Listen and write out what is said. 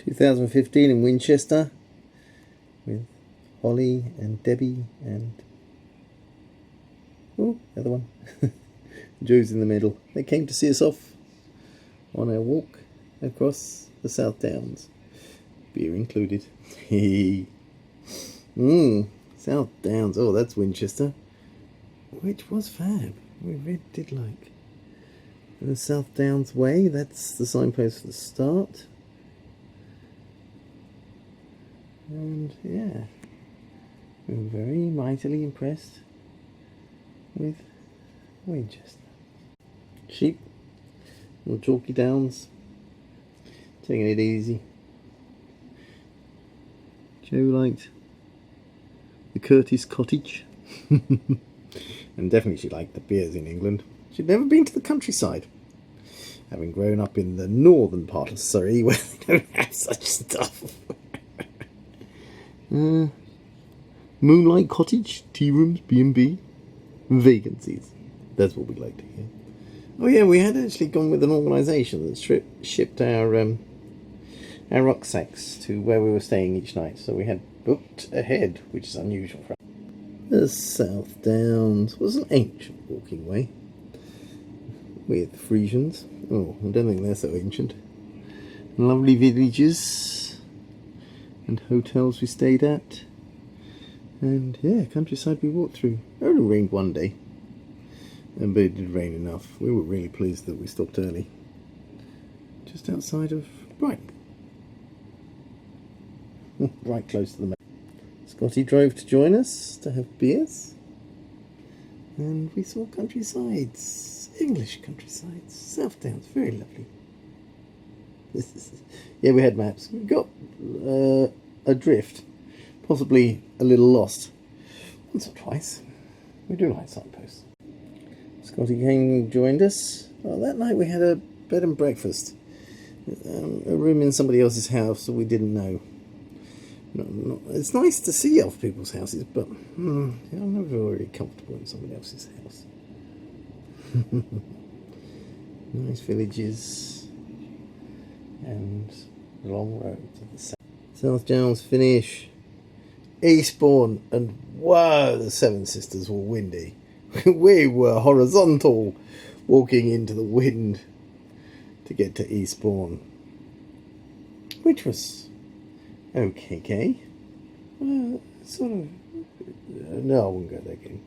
2015 in Winchester with Holly and Debbie and the other one. Joe's in the middle. They came to see us off on our walk across the South Downs. Beer included. South Downs. Oh, that's Winchester. Which was fab. We really did like. The South Downs Way, that's the signpost for the start. And yeah, we were very mightily impressed with Winchester. Sheep, little chalky downs, taking it easy. Joe liked the Curtis Cottage. And definitely she liked the beers in England. She'd never been to the countryside, having grown up in the northern part of Surrey where they don't have such stuff. Moonlight Cottage, tea rooms, B&B, vacancies. That's what we'd like to hear. Oh yeah, we had actually gone with an organisation that shipped our rucksacks to where we were staying each night, so we had booked ahead, which is unusual for us. The South Downs was an ancient walking way with Frisians. Oh, I don't think they're so ancient. Lovely villages and hotels we stayed at. And yeah, countryside we walked through. It only rained one day, but it did rain enough. We were really pleased that we stopped early. Just outside of Brighton. Right close to the main. Scotty drove to join us to have beers. And we saw countrysides, English countrysides, South Downs, very lovely. Yeah, we had maps. We got adrift, possibly a little lost, once or twice. We do like signposts. Scotty came and joined us. Well, that night we had a bed and breakfast, a room in somebody else's house that we didn't know. It's nice to see off people's houses, but I'm never really comfortable in somebody else's house. Nice villages and long road to the south. South Downs finish. Eastbourne, and wow, the Seven Sisters were windy. We were horizontal, walking into the wind to get to Eastbourne, which was okay. Sort of. No, I wouldn't go there again.